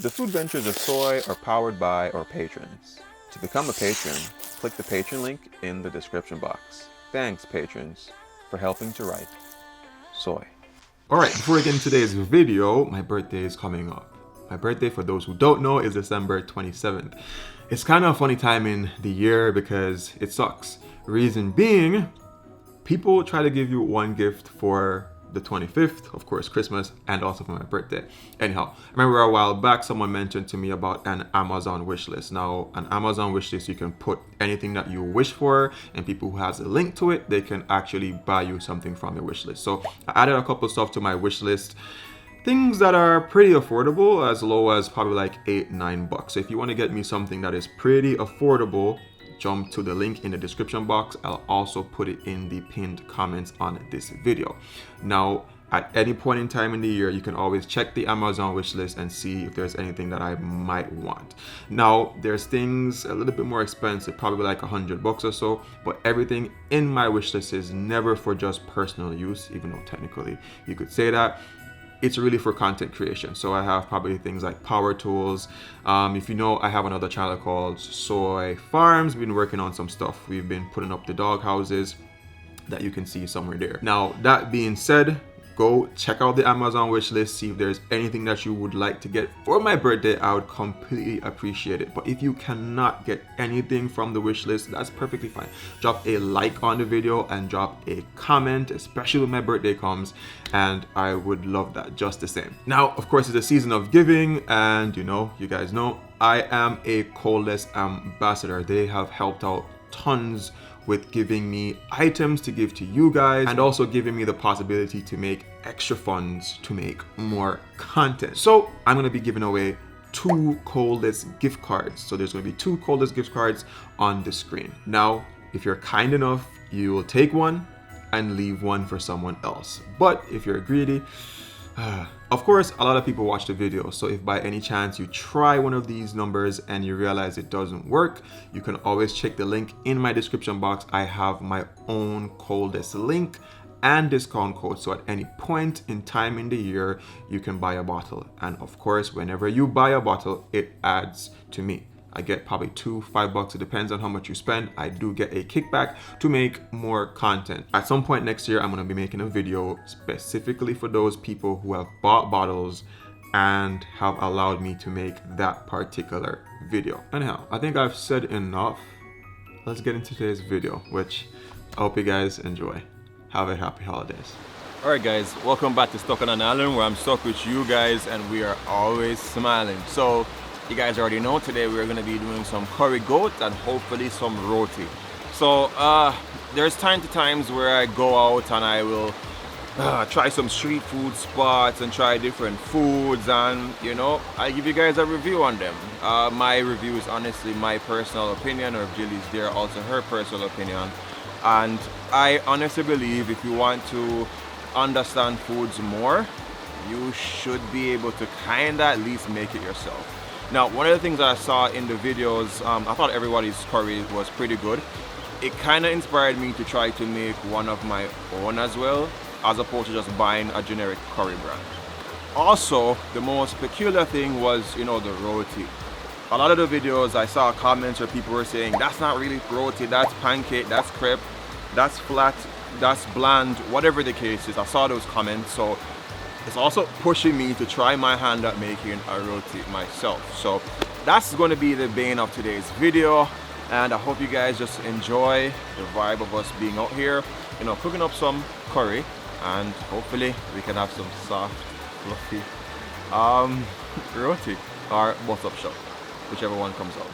The food ventures of Soai are powered by our patrons. To become a patron, click the patron link in the description box. Thanks, patrons, for helping to write Soai. Alright, before we get into today's video, my birthday is coming up. My birthday, for those who don't know, is December 27th. It's kind of a funny time in the year because it sucks. Reason being, people try to give you one gift for the 25th, of course, Christmas, and also for my birthday. Anyhow, I remember a while back someone mentioned to me about an Amazon wish list. Now, an Amazon wish list, you can put anything that you wish for, and people who has a link to it, they can actually buy you something from your wish list. So I added a couple stuff to my wish list. Things that are pretty affordable, as low as probably like $8-9. So if you want to get me something that is pretty affordable, jump to the link in the description box. I'll also put it in the pinned comments on this video. Now, at any point in time in the year, you can always check the Amazon wish list and see if there's anything that I might want. Now, there's things a little bit more expensive, probably like $100 or so, but everything in my wish list is never for just personal use, even though technically you could say that. It's really for content creation. So I have probably things like power tools. If you know, I have another channel called Soai Farms. We've been working on some stuff. We've been putting up the dog houses that you can see somewhere there. Now, that being said, go check out the Amazon wish list, see if there's anything that you would like to get for my birthday. I would completely appreciate it. But if you cannot get anything from the wish list, that's perfectly fine. Drop a like on the video and drop a comment, especially when my birthday comes, and I would love that just the same. Now, of course, it's a season of giving, and you guys know, I am a Coldest ambassador. They have helped out tons with giving me items to give to you guys, and also giving me the possibility to make extra funds to make more content. So I'm gonna be giving away 2 Coldest gift cards. So there's gonna be 2 Coldest gift cards on the screen. Now, if you're kind enough, you will take one and leave one for someone else. But if you're greedy, of course, a lot of people watch the video, so if by any chance you try one of these numbers and you realize it doesn't work, you can always check the link in my description box. I have my own Coldest link and discount code, so at any point in time in the year, you can buy a bottle. And of course, whenever you buy a bottle, it adds to me. I get probably $2-5. It depends on how much you spend. I do get a kickback to make more content. At some point next year, I'm going to be making a video specifically for those people who have bought bottles and have allowed me to make that particular video. Anyhow, I think I've said enough. Let's get into today's video, which I hope you guys enjoy. Have a happy holidays. Alright guys, welcome back to Stuck on an Island, where I'm stuck with you guys and we are always smiling. So you guys already know, today we're going to be doing some curry goat and hopefully some roti. So there's time to times where I go out and I will try some street food spots and try different foods, and I give you guys a review on them. My review is honestly my personal opinion, or if Jilly's there, also her personal opinion. And I honestly believe if you want to understand foods more, you should be able to kinda at least make it yourself. Now, one of the things that I saw in the videos, I thought everybody's curry was pretty good. It kind of inspired me to try to make one of my own as well, as opposed to just buying a generic curry brand. Also, the most peculiar thing was, the roti. A lot of the videos I saw comments where people were saying, that's not really roti, that's pancake, that's crepe, that's flat, that's bland, whatever the case is. I saw those comments, so it's also pushing me to try my hand at making a roti myself. So that's going to be the bane of today's video, and I hope you guys just enjoy the vibe of us being out here, cooking up some curry, and hopefully we can have some soft, fluffy roti, or both up shop, whichever one comes out.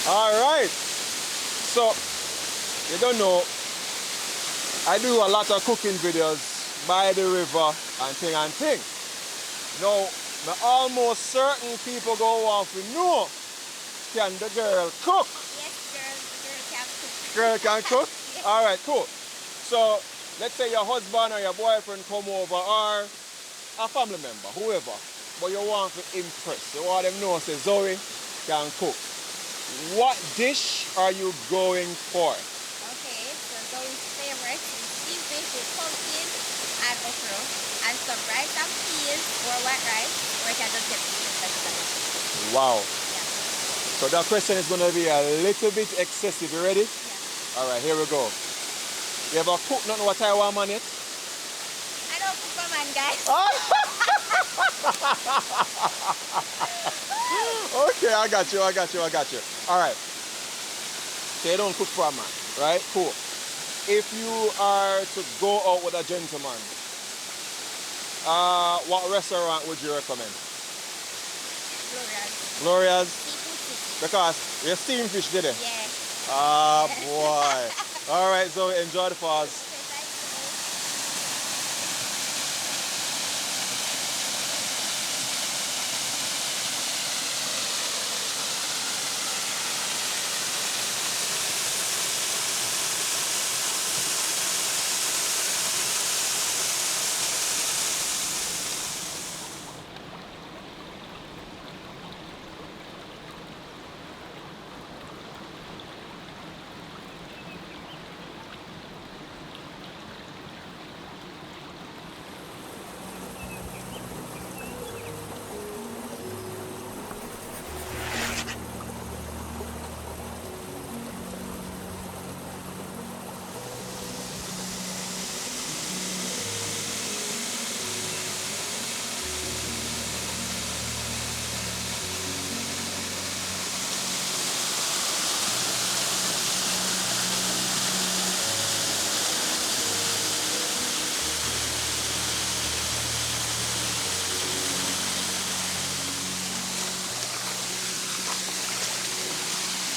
Alright. So, you don't know, I do a lot of cooking videos by the river and thing. Now, me almost certain people go off to know, can the girl cook? Yes, Girl can cook? Yes. Alright, cool. So, let's say your husband or your boyfriend come over or a family member, whoever, but you want to impress. You want them to know, say Zoe can cook. What dish are you going for? Okay, so Zoe's favorite is steamed fish with pumpkin and okra and some rice and peas or white rice, or you can just get vegetables. Wow. Yeah. So that question is going to be a little bit excessive. You ready? Yeah. Alright, here we go. You ever cook nothing what Taiwan man yet? I don't cook for man, guys. Okay, I got you. Alright. So you don't cook for a man, right? Cool. If you are to go out with a gentleman, what restaurant would you recommend? Glorious. Gloria's? Seafood city. Because you're steamed fish, did it? Yeah. Ah, boy. Alright, so enjoy the pause. Okay, thank you.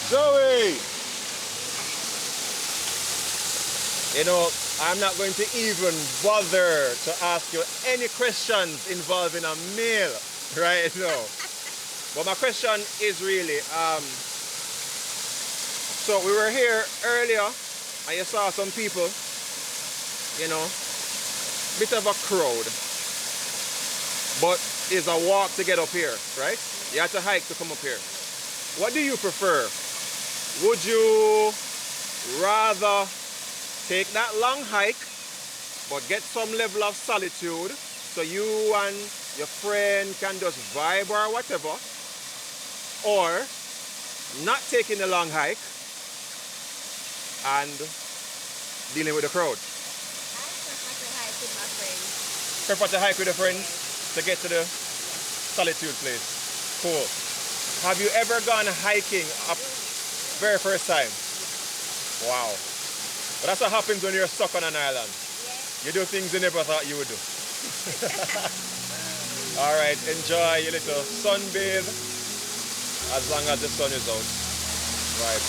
Zoe! You know, I'm not going to even bother to ask you any questions involving a meal right now. But my question is really, so we were here earlier and you saw some people, you know, bit of a crowd. But it's a walk to get up here, right? You have to hike to come up here. What do you prefer? Would you rather take that long hike but get some level of solitude so you and your friend can just vibe or whatever, or not taking the long hike and dealing with the crowd? I prefer to hike with my friends. Prefer to hike with a friend to get to the solitude place. Cool. Have you ever gone hiking up very first time? Wow. But that's what happens when you're stuck on an island. Yeah. You do things you never thought you would do. Alright, enjoy your little sunbathe as long as the sun is out. Right.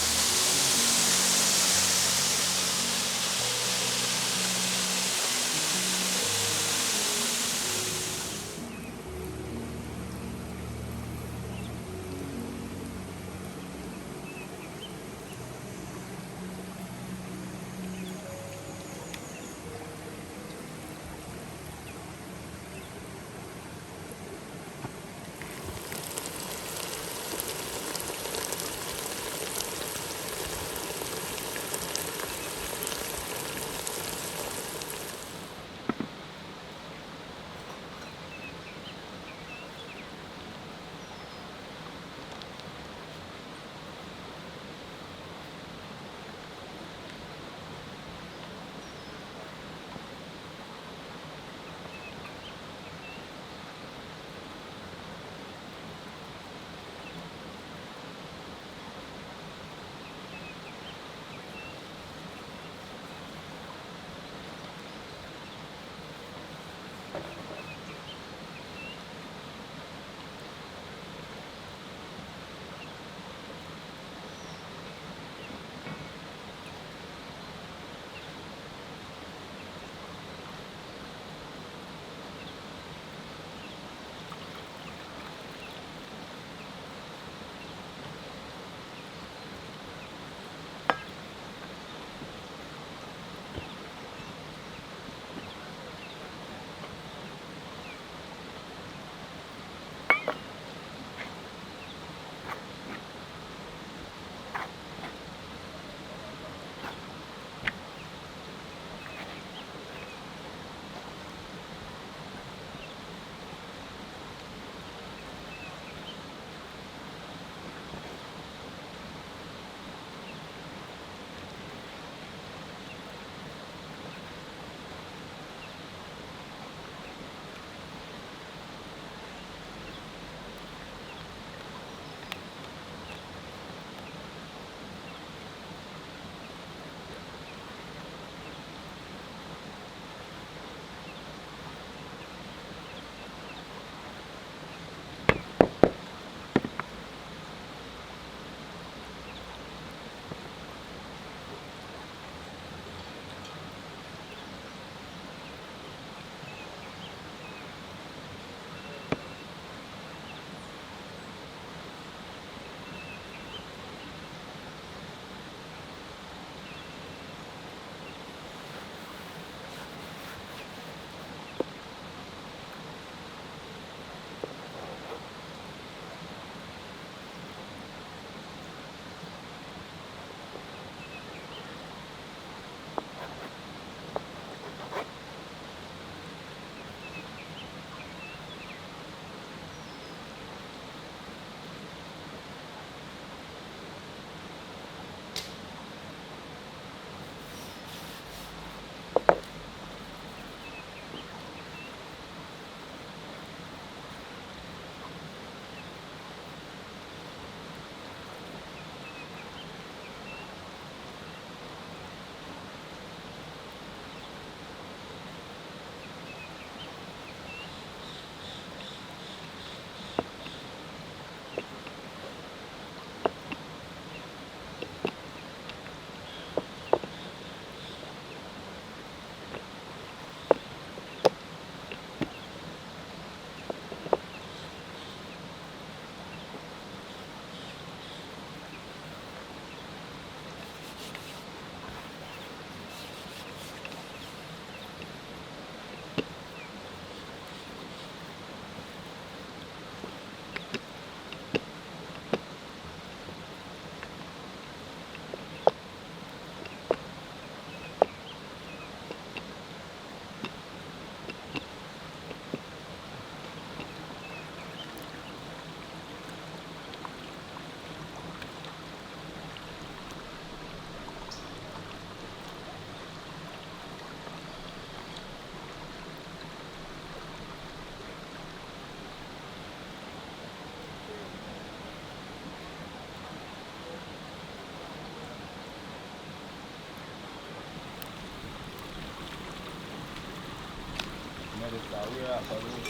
this side. We are at the roof.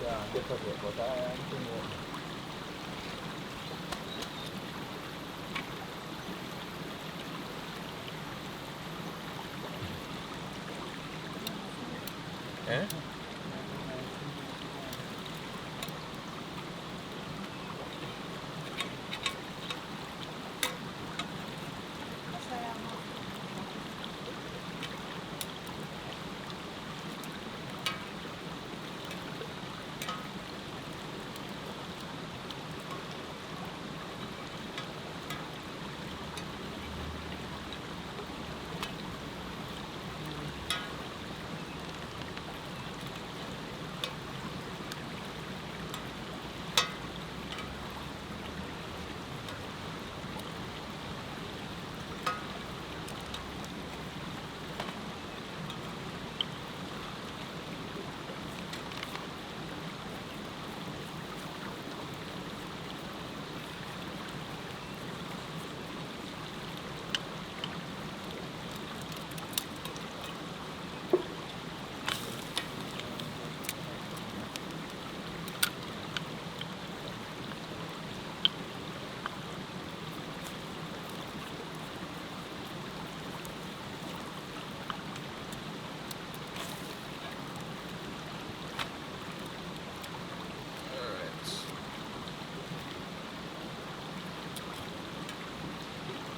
Yeah, that's okay, but I am thinking. Eh?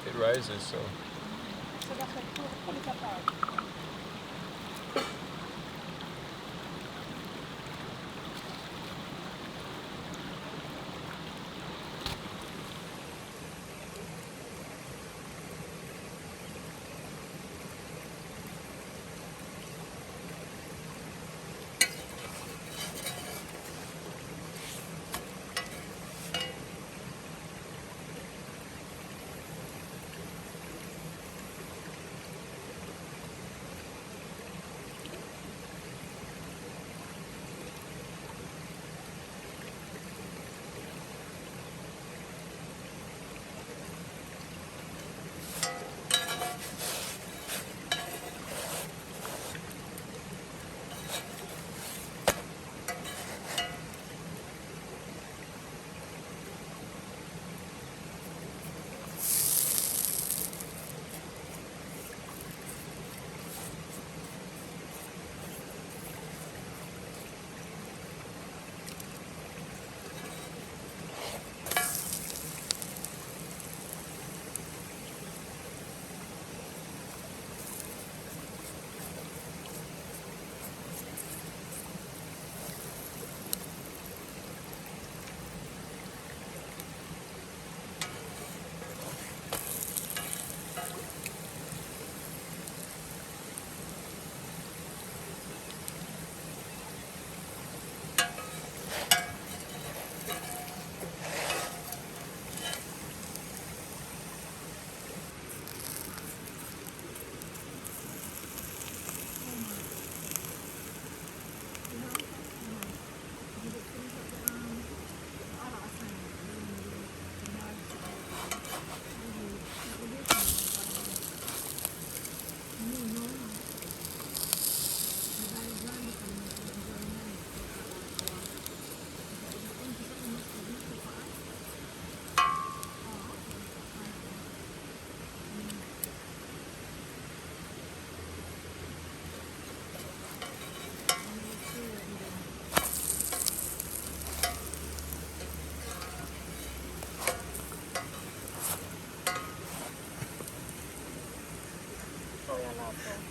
It rises, so. So that's what put it apart.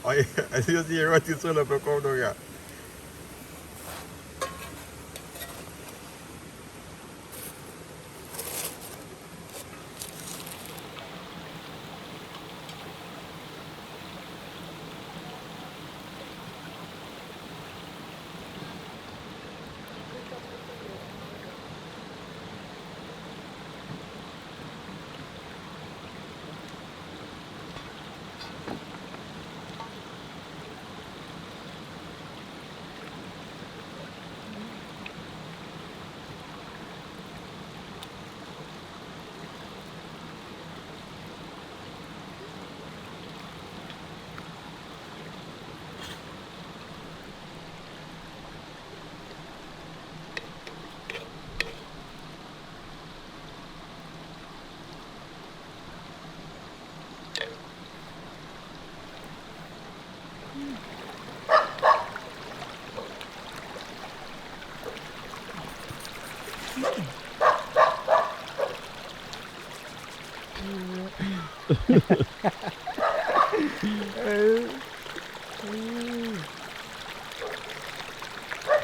Oye, así yo sí llego a ti solo, pero ¿cómo no ya?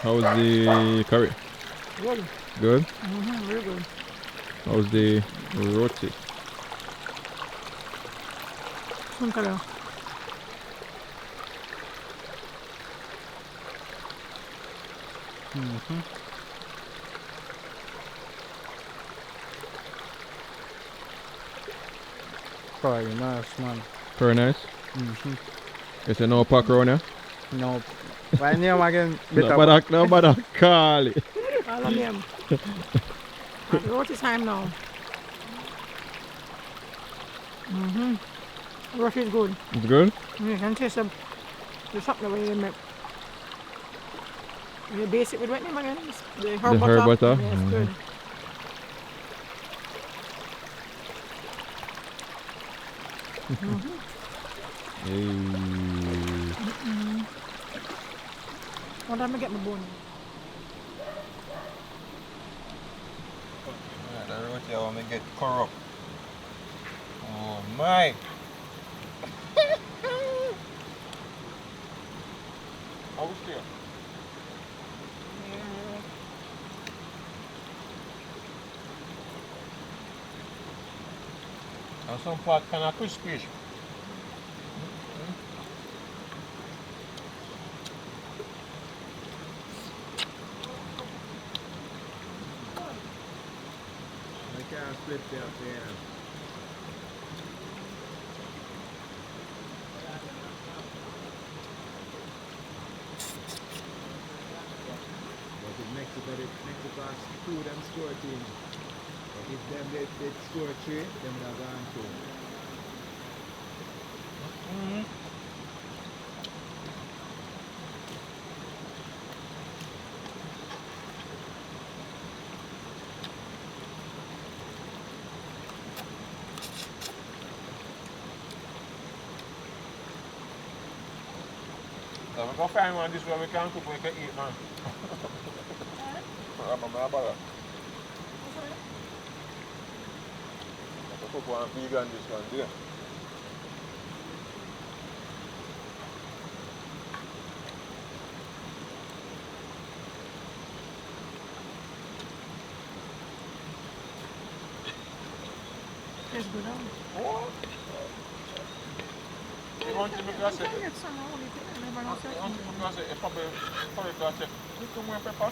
How's the curry? Good. Good? Very good. How's the roti? Hello. Very nice, man. Very nice. Is there no macaroni? No. Why name again? No, but call it. Follow name. Roti time now. Roti is good. It's good? You can taste the something the way you make. You base it with what name again? The herb butter. herb butter? Yeah, it's good. Hey. Hold on, let me get my bone. The roti I want to get corrupt. Oh my! How was it? And some part kind of crispy. I can't flip that there. But in Mexico food and store things. But if them they store three, them are gone too. So we go find one this way we can cook, we can eat, man. I cook one vegan this one, yeah. It's good. Oh. You want to make us I get some only thing. I never know you want to make us a probably little more pepper,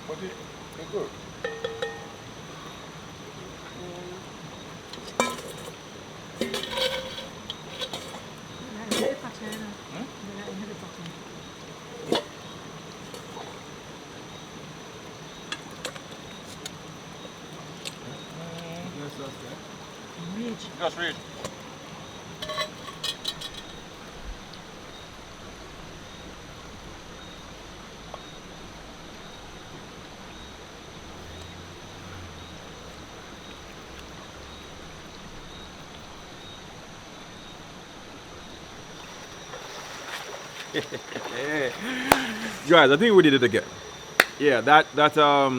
but it's good. Just reach. Guys, I think we did it again. Yeah, that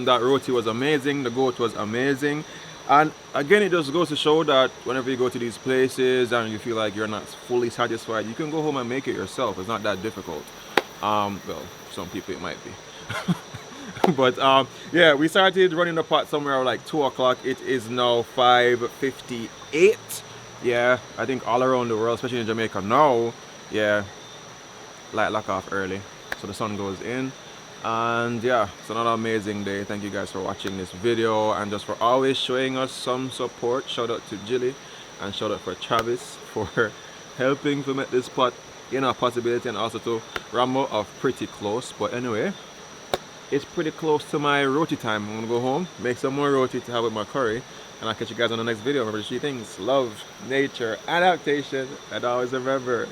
roti was amazing. The goat was amazing. And again, it just goes to show that whenever you go to these places and you feel like you're not fully satisfied, you can go home and make it yourself. It's not that difficult. Well, some people it might be. But yeah, we started running the pot somewhere around like 2 o'clock. It is now 5:58. Yeah, I think all around the world, especially in Jamaica now, yeah, light lock off early, so the sun goes in. And yeah, it's another amazing day. Thank you guys for watching this video and just for always showing us some support. Shout out to Jilly and shout out for Travis for helping to make this pot, you know, a possibility, and also to Rambo of pretty close. But anyway, it's pretty close to my roti time. I'm gonna go home, make some more roti to have with my curry, and I'll catch you guys on the next video. Remember the 3 things: love, nature, adaptation, and always remember,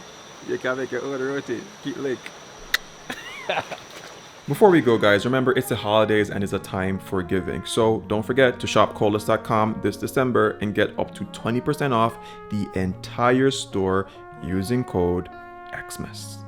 you can make your own roti. Keep link. Before we go, guys, remember it's the holidays and it's a time for giving. So don't forget to shop coldest.com this December and get up to 20% off the entire store using code XMAS.